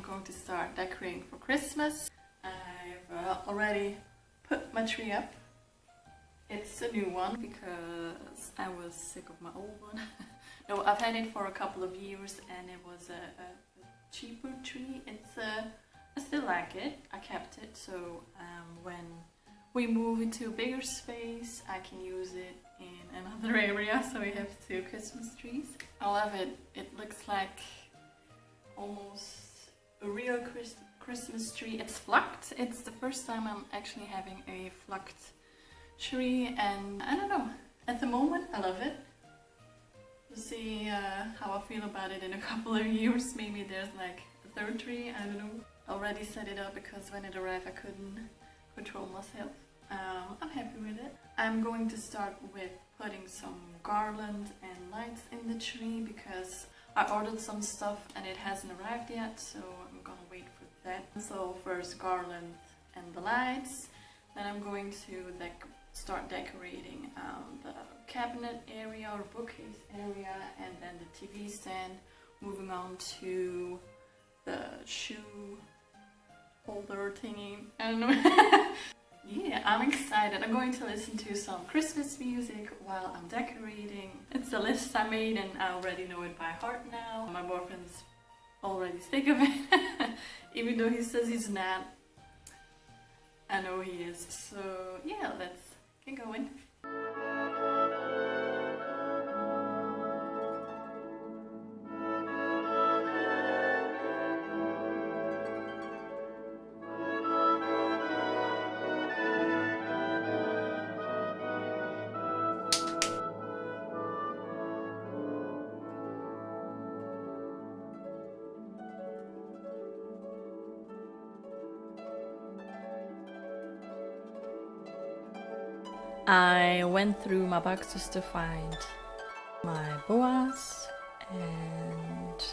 going to start decorating for Christmas. I've already put my tree up. It's a new one because I was sick of my old one. No, I've had it for a couple of years and it was a cheaper tree. I still like it. I kept it, so when we move into a bigger space I can use it in another area, so we have 2 Christmas trees. I love it. It looks like almost a real Christmas tree. It's flucked. It's the first time I'm actually having a flucked tree, and I don't know, at the moment I love it. We'll see how I feel about it in a couple of years. Maybe there's like a 3rd tree, I don't know. Already set it up because when it arrived I couldn't control myself. I'm happy with it. I'm going to start with putting some garland and lights in the tree because I ordered some stuff and it hasn't arrived yet, so I'm gonna wait for that. So first garland and the lights, then I'm going to start decorating the cabinet area or bookcase area, and then the TV stand, moving on to the shoe holder thingy. I don't know. Yeah, I'm excited. I'm going to listen to some Christmas music while I'm decorating. It's a list I made and I already know it by heart now. My boyfriend's already sick of it. Even though he says he's not, I know he is. So yeah, let's get going. I went through my boxes to find my boas and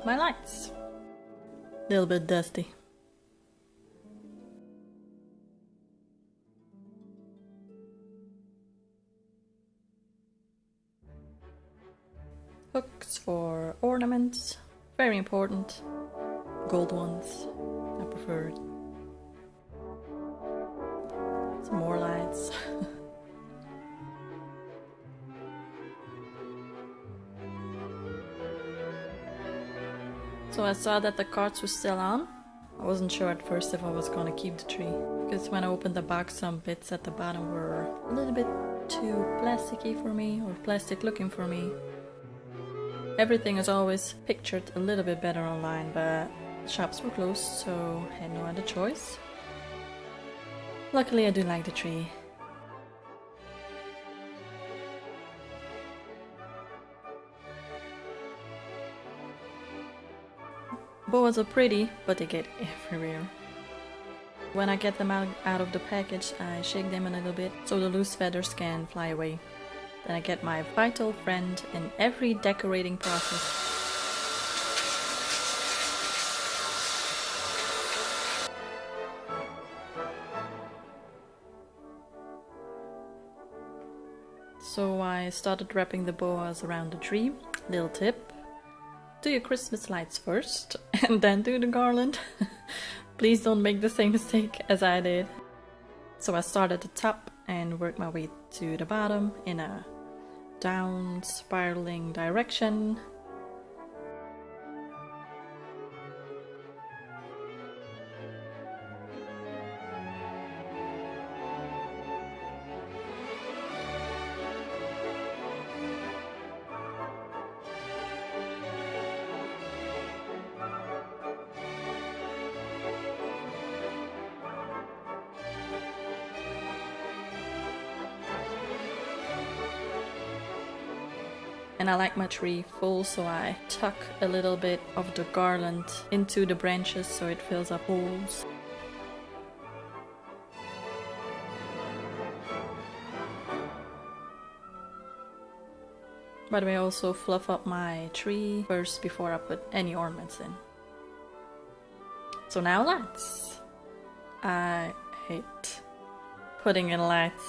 my lights. A little bit dusty. Hooks for ornaments, very important. Gold ones, I prefer it. Some more lights. So I saw that the cards were still on. I wasn't sure at first if I was gonna keep the tree, because when I opened the box some bits at the bottom were a little bit too plasticky for me, or plastic looking for me. Everything is always pictured a little bit better online, but the shops were closed, so I had no other choice. Luckily I do like the tree. Boas are pretty, but they get everywhere. When I get them out of the package, I shake them a little bit so the loose feathers can fly away. Then I get my vital friend in every decorating process. So I started wrapping the boas around the tree. Little tip: do your Christmas lights first and then do the garland. Please don't make the same mistake as I did. So I started at the top and worked my way to the bottom in a down spiraling direction. And I like my tree full, so I tuck a little bit of the garland into the branches so it fills up holes. By the way, I also fluff up my tree first before I put any ornaments in. So now lights. I hate putting in lights,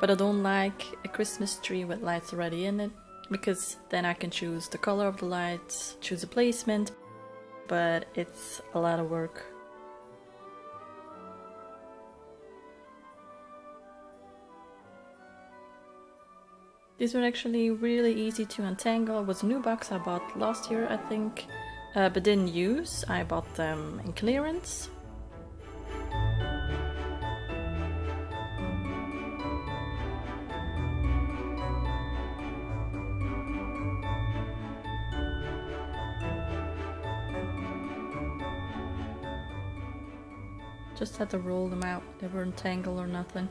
but I don't like a Christmas tree with lights already in it, because then I can choose the color of the lights, choose a placement, but it's a lot of work. These were actually really easy to untangle. It was a new box I bought last year, I think, but didn't use. I bought them in clearance. Just had to roll them out. They weren't tangled or nothing.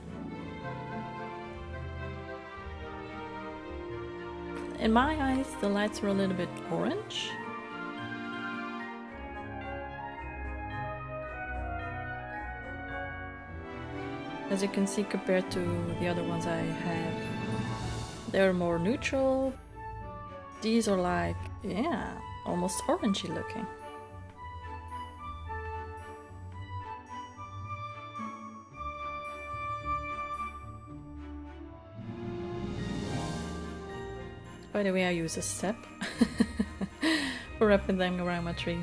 In my eyes, the lights were a little bit orange. As you can see, compared to the other ones I have, they're more neutral. These are like, yeah, almost orangey looking. By the way, I use a step for wrapping them around my tree.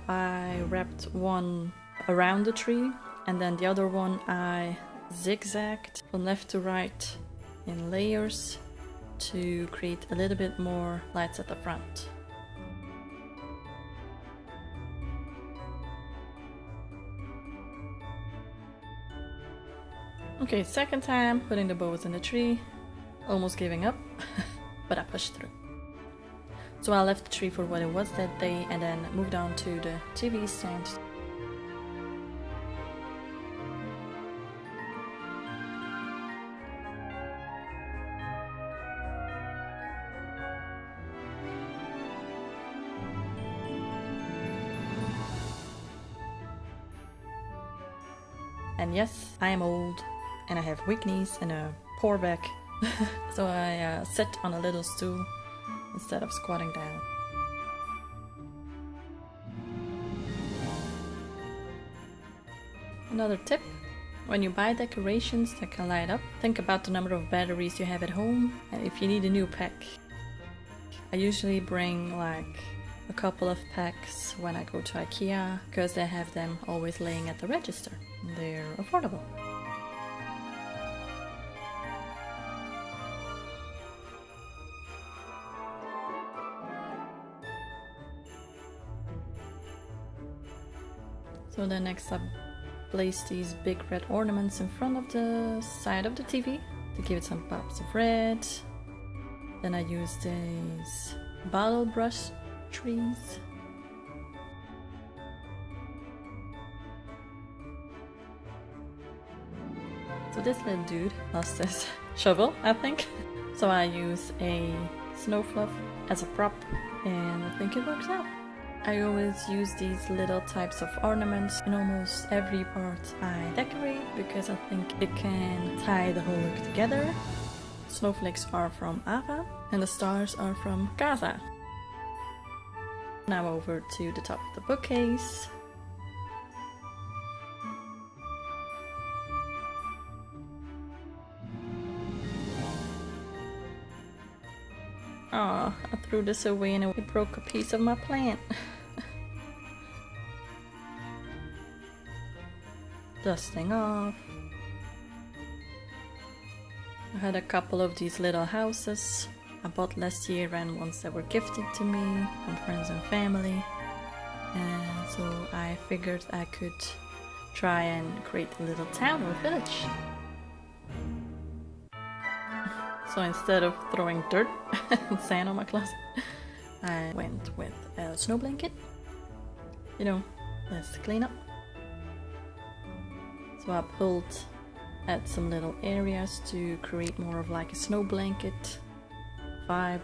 I wrapped one around the tree, and then the other one I zigzagged from left to right in layers to create a little bit more lights at the front. Okay, second time putting the bows in the tree, almost giving up, but I pushed through. So I left the tree for what it was that day and then moved on to the TV stand. And yes, I am old and I have weak knees and a poor back, so I sit on a little stool instead of squatting down. Another tip: when you buy decorations that can light up, think about the number of batteries you have at home and if you need a new pack. I usually bring like a couple of packs when I go to IKEA because they have them always laying at the register. They're affordable. So then next I place these big red ornaments in front of the side of the TV to give it some pops of red. Then I use these bottle brush trees. So this little dude lost his shovel, I think. So I use a snow fluff as a prop and I think it works out. I always use these little types of ornaments in almost every part I decorate because I think it can tie the whole look together. Snowflakes are from Ava and the stars are from Gaza. Now over to the top of the bookcase. Aw, I threw this away and it broke a piece of my plant. Dusting off. I had a couple of these little houses I bought last year and ones that were gifted to me from friends and family. And so I figured I could try and create a little town or village. So instead of throwing dirt and sand on my closet, I went with a snow blanket. You know, let's clean up. So I pulled at some little areas to create more of like a snow blanket vibe,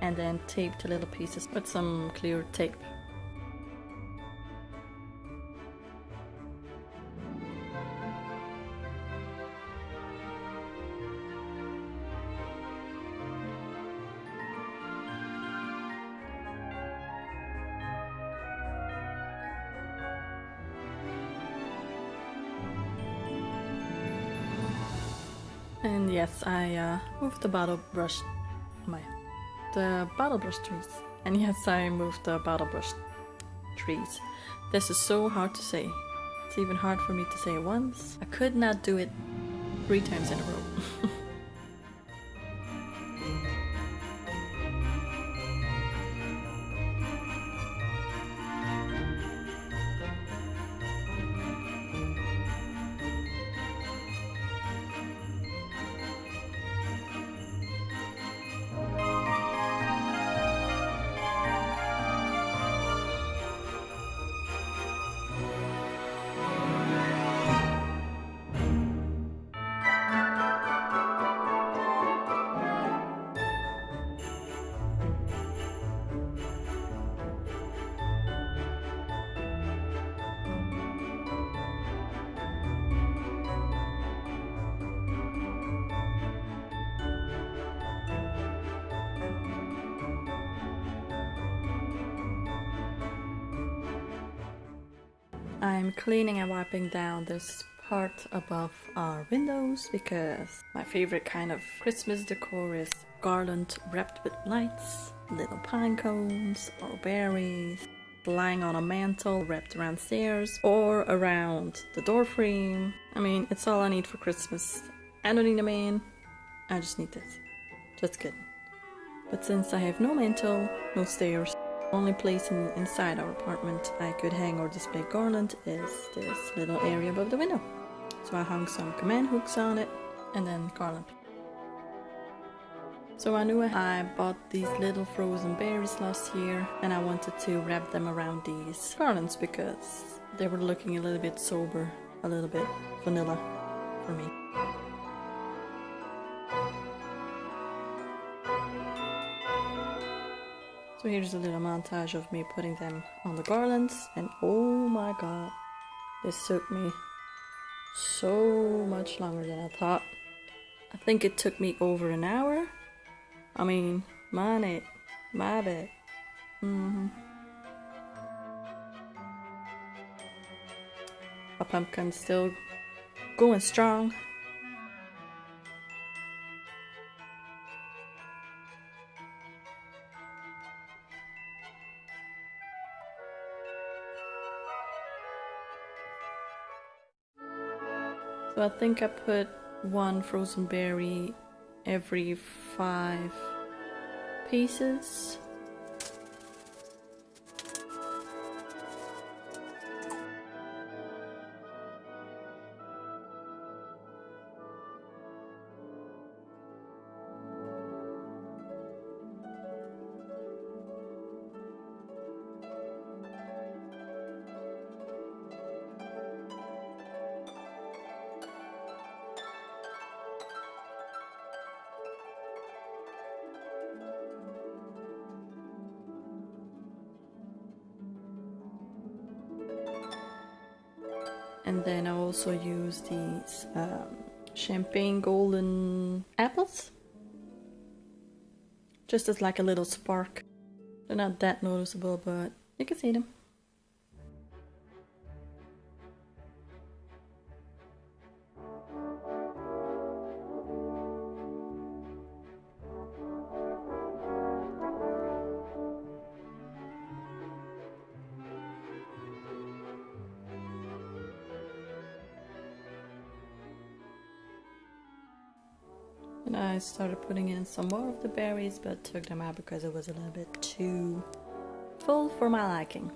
and then taped the little pieces with some clear tape. And yes, I moved the bottle brush trees. And yes, I moved the bottle brush trees. This is so hard to say. It's even hard for me to say it once. I could not do it 3 times in a row. I'm cleaning and wiping down this part above our windows because my favorite kind of Christmas decor is garland wrapped with lights, little pine cones or berries, lying on a mantle wrapped around stairs or around the door frame. I mean, it's all I need for Christmas. I don't need a man, I just need this. Just kidding. But since I have no mantle, no stairs, only place inside our apartment I could hang or display garland is this little area above the window. So I hung some command hooks on it and then garland. So I knew I bought these little frozen berries last year and I wanted to wrap them around these garlands because they were looking a little bit sober, a little bit vanilla for me. So here's a little montage of me putting them on the garlands, and oh my god, this took me so much longer than I thought. I think it took me over an hour. I mean, my bad. My pumpkin's still going strong. So I think I put 1 frozen berry every 5 pieces. And then I also use these champagne golden apples, just as like a little spark. They're not that noticeable, but you can see them. And I started putting in some more of the berries, but took them out because it was a little bit too full for my liking.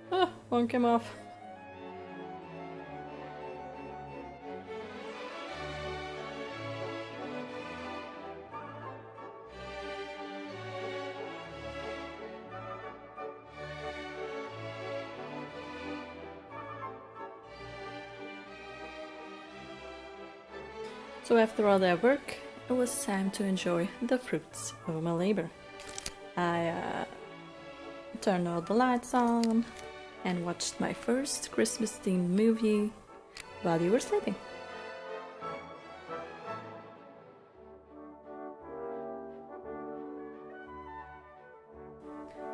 Oh, one came off. So after all that work, it was time to enjoy the fruits of my labor. I turned all the lights on and watched my first Christmas themed movie while you were sleeping.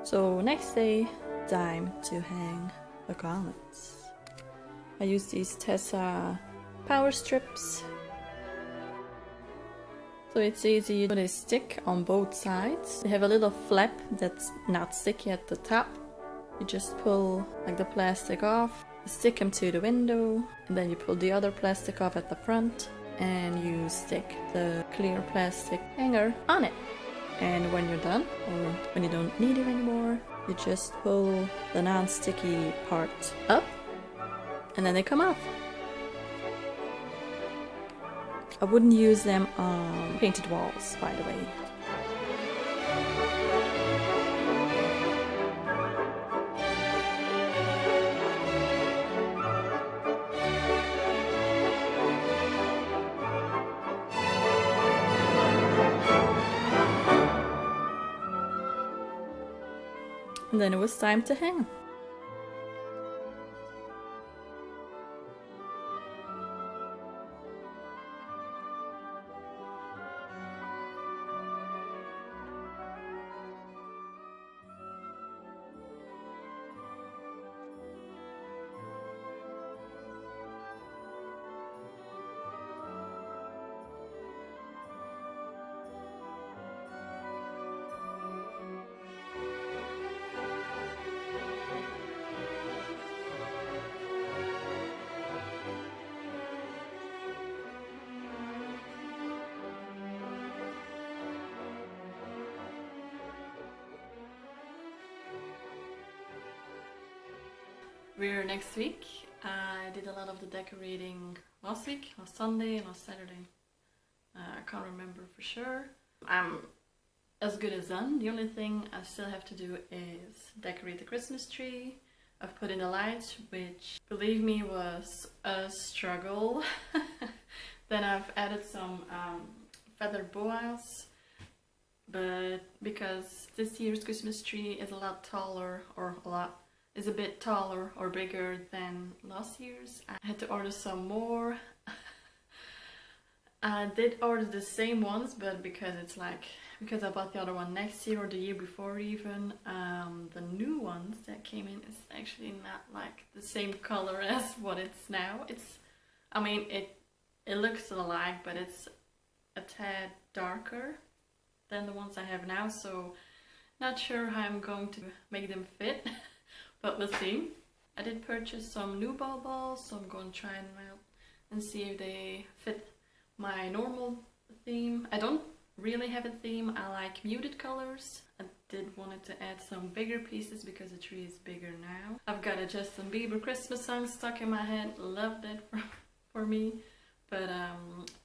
So next day, time to hang the garlands. I use these Tessa power strips. So it's easy to put a stick on both sides. They have a little flap that's not sticky at the top. You just pull like the plastic off, stick them to the window, and then you pull the other plastic off at the front, and you stick the clear plastic hanger on it. And when you're done, or when you don't need it anymore, you just pull the non-sticky part up, and then they come off. I wouldn't use them on painted walls, by the way. And then it was time to hang. We're next week. I did a lot of the decorating last week, last Sunday, last Saturday. I can't remember for sure. I'm as good as done. The only thing I still have to do is decorate the Christmas tree. I've put in the lights, which, believe me, was a struggle. Then I've added some feather boas, but because this year's Christmas tree is a lot taller, is a bit taller or bigger than last year's, I had to order some more. I did order the same ones, but because I bought the other one next year or the year before even, the new ones that came in is actually not like the same color as what it's now. I mean, it looks alike, but it's a tad darker than the ones I have now, so not sure how I'm going to make them fit. But we'll see. I did purchase some new ball balls, so I'm going to try them out and see if they fit my normal theme. I don't really have a theme. I like muted colors. I did wanted to add some bigger pieces because the tree is bigger now. I've got a Justin Bieber Christmas song stuck in my head. Loved it for me. But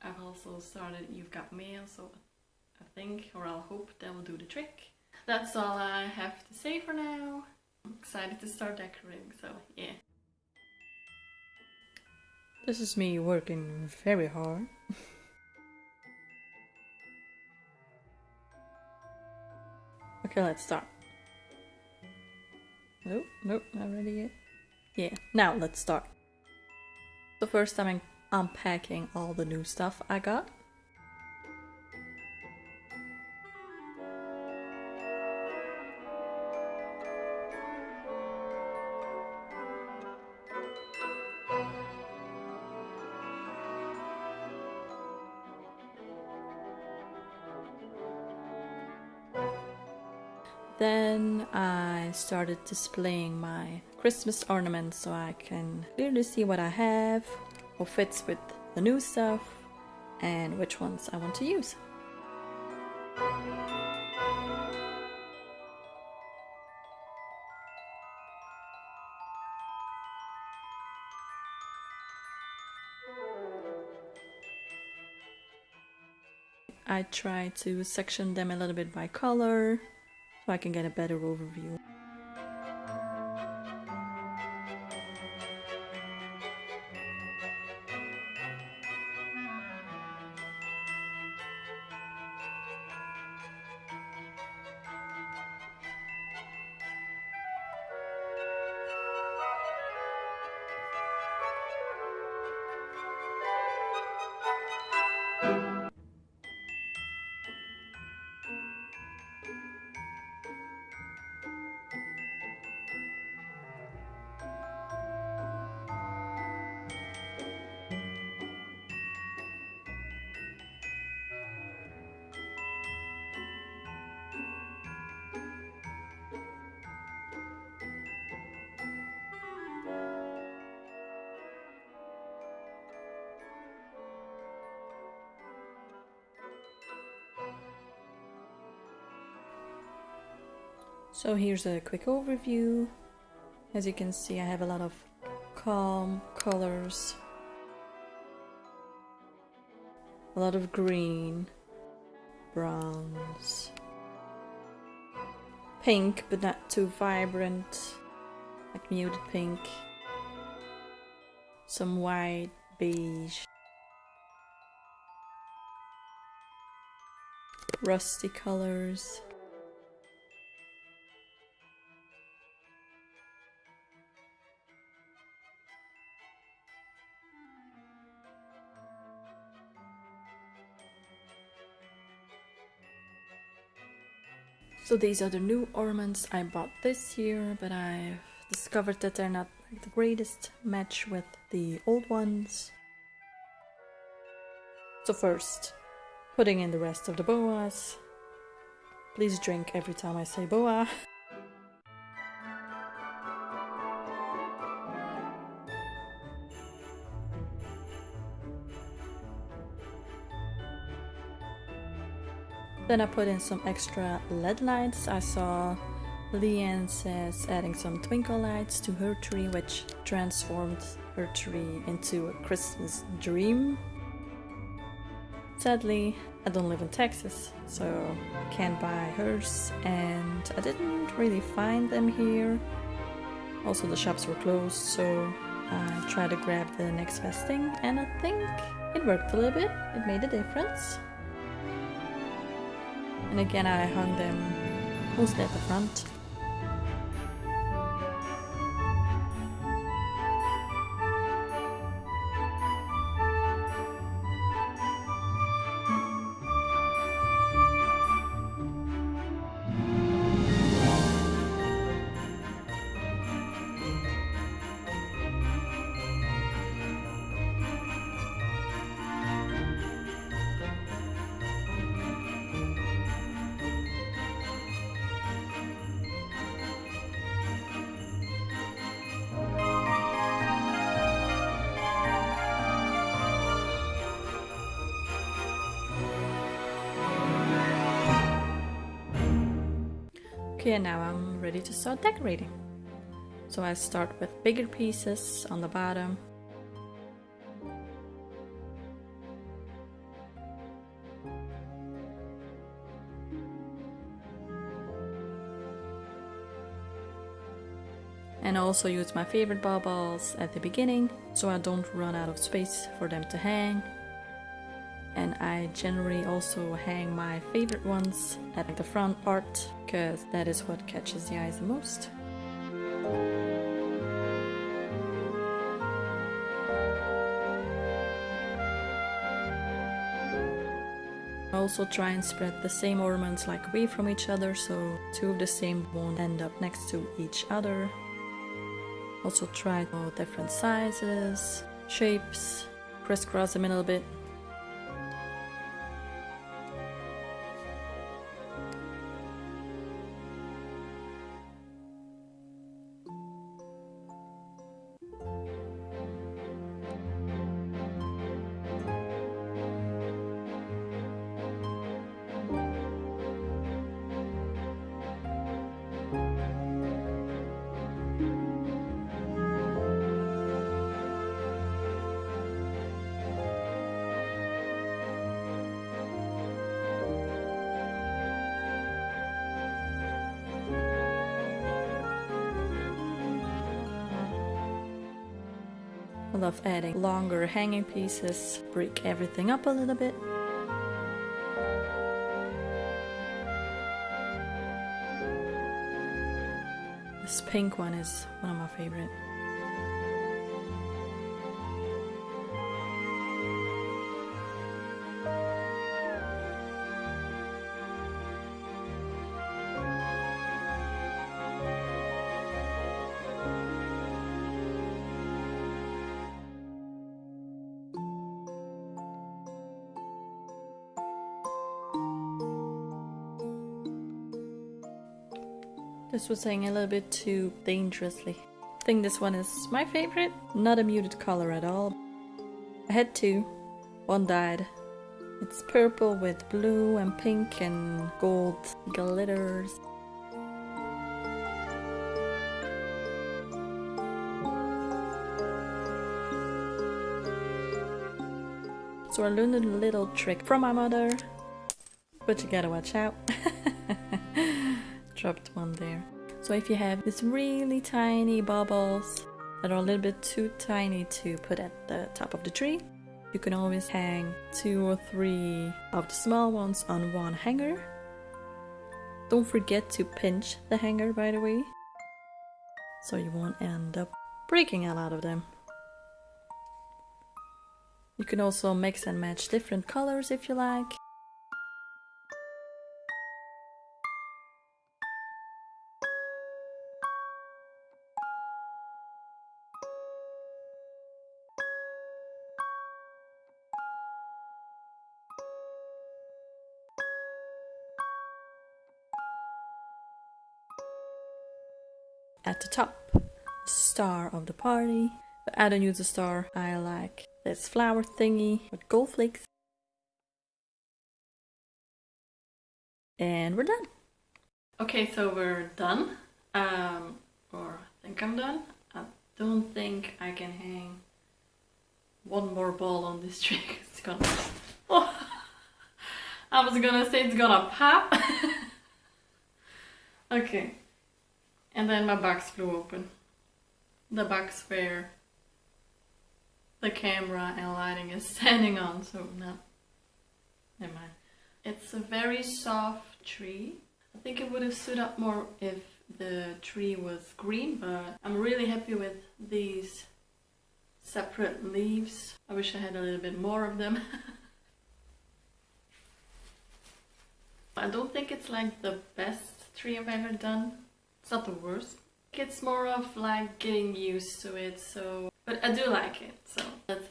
I've also started You've Got Mail, so I think, or I'll hope that will do the trick. That's all I have to say for now. I'm excited to start decorating, so yeah. This is me working very hard. Okay, let's start. Nope, not ready yet. Yeah, now let's start. So first I'm unpacking all the new stuff I got. Then I started displaying my Christmas ornaments so I can clearly see what I have, what fits with the new stuff, and which ones I want to use. I try to section them a little bit by color so I can get a better overview. So here's a quick overview. As you can see, I have a lot of calm colors, a lot of green, browns, pink but not too vibrant, like muted pink, some white, beige, rusty colors. So these are the new ornaments I bought this year, but I've discovered that they're not like the greatest match with the old ones. So first, putting in the rest of the boas. Please drink every time I say boa. Then I put in some extra LED lights. I saw Leanne says adding some twinkle lights to her tree, which transformed her tree into a Christmas dream. Sadly, I don't live in Texas, so I can't buy hers, and I didn't really find them here. Also, the shops were closed, so I tried to grab the next best thing, and I think it worked a little bit. It made a difference. And again, I hung them mostly at the front. Okay, and now I'm ready to start decorating. So I start with bigger pieces on the bottom. And also use my favorite baubles at the beginning, so I don't run out of space for them to hang. And I generally also hang my favorite ones at the front part, because that is what catches the eyes the most. I also try and spread the same ornaments like away from each other, so two of the same won't end up next to each other. Also try different sizes, shapes, crisscross them a little bit. I love adding longer hanging pieces, break everything up a little bit. This pink one is one of my favorite. This was hanging a little bit too dangerously. I think this one is my favorite. Not a muted color at all. I had two. One died. It's purple with blue and pink and gold glitters. So I learned a little trick from my mother, but you gotta watch out. Dropped one there. So if you have these really tiny baubles that are a little bit too tiny to put at the top of the tree, you can always hang 2 or 3 of the small ones on one hanger. Don't forget to pinch the hanger, by the way, so you won't end up breaking a lot of them. You can also mix and match different colors if you like. At the top, the star of the party. But I don't use a star, I like this flower thingy with gold flakes. And we're done. Okay, so we're done. Or I think I'm done. I don't think I can hang one more ball on this tree. It's gonna... Oh, I was gonna say it's gonna pop. Okay. And then my box flew open. The box where the camera and lighting is standing on, so no. Never mind. It's a very soft tree. I think it would have stood up more if the tree was green, but I'm really happy with these separate leaves. I wish I had a little bit more of them. I don't think it's like the best tree I've ever done. It's not the worst. It's more of like getting used to it, so... But I do like it, so let's